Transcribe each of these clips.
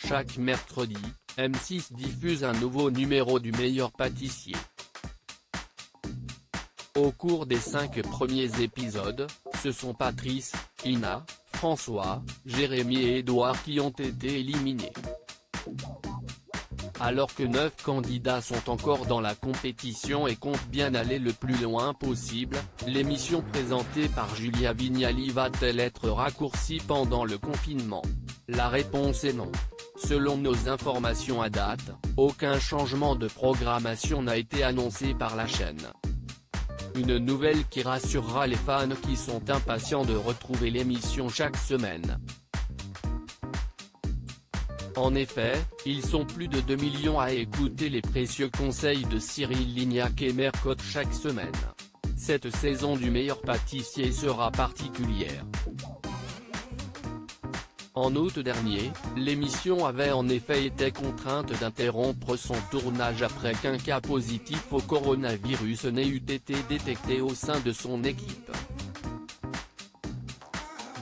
Chaque mercredi, M6 diffuse un nouveau numéro du meilleur pâtissier. Au cours des 5 premiers épisodes, ce sont Patrice, Ina, François, Jérémy et Édouard qui ont été éliminés. Alors que 9 candidats sont encore dans la compétition et comptent bien aller le plus loin possible, l'émission présentée par Julia Vignali va-t-elle être raccourcie pendant le confinement? La réponse est non. Selon nos informations à date, aucun changement de programmation n'a été annoncé par la chaîne. Une nouvelle qui rassurera les fans qui sont impatients de retrouver l'émission chaque semaine. En effet, ils sont plus de 2 millions à écouter les précieux conseils de Cyril Lignac et Mère Cotte chaque semaine. Cette saison du meilleur pâtissier sera particulière. En août dernier, l'émission avait en effet été contrainte d'interrompre son tournage après qu'un cas positif au coronavirus n'ait eu été détecté au sein de son équipe.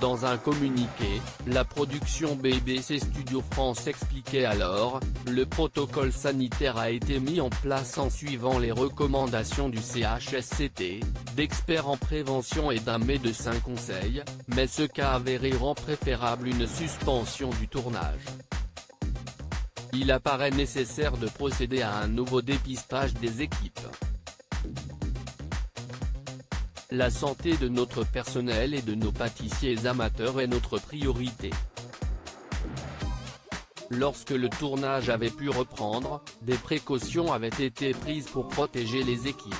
Dans un communiqué, la production BBC Studio France expliquait alors, le protocole sanitaire a été mis en place en suivant les recommandations du CHSCT, d'experts en prévention et d'un médecin conseil, mais ce cas avéré rend préférable une suspension du tournage. Il apparaît nécessaire de procéder à un nouveau dépistage des équipes. La santé de notre personnel et de nos pâtissiers amateurs est notre priorité. Lorsque le tournage avait pu reprendre, des précautions avaient été prises pour protéger les équipes.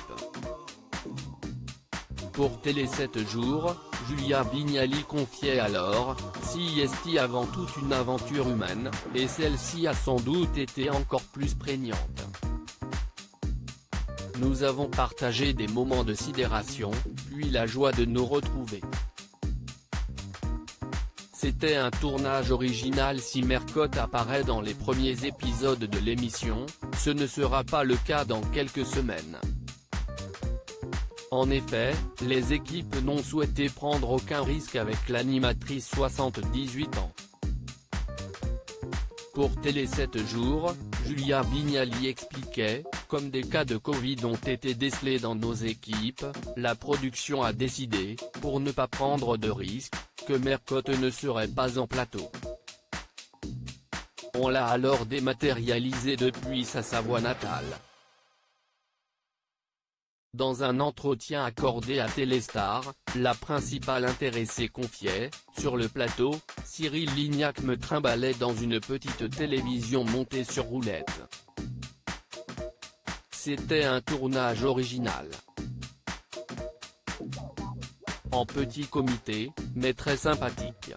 Pour Télé 7 jours, Julia Vignali confiait alors, CST avant toute une aventure humaine, et celle-ci a sans doute été encore plus prégnante. Nous avons partagé des moments de sidération, puis la joie de nous retrouver. C'était un tournage original. Si Mère Cotte apparaît dans les premiers épisodes de l'émission, ce ne sera pas le cas dans quelques semaines. En effet, les équipes n'ont souhaité prendre aucun risque avec l'animatrice 78 ans. Pour Télé 7 jours, Julia Vignali expliquait, comme des cas de Covid ont été décelés dans nos équipes, la production a décidé, pour ne pas prendre de risques, que Mère Cotte ne serait pas en plateau. On l'a alors dématérialisé depuis sa Savoie natale. Dans un entretien accordé à Téléstar, la principale intéressée confiait, sur le plateau, Cyril Lignac me trimballait dans une petite télévision montée sur roulette. C'était un tournage original. En petit comité, mais très sympathique.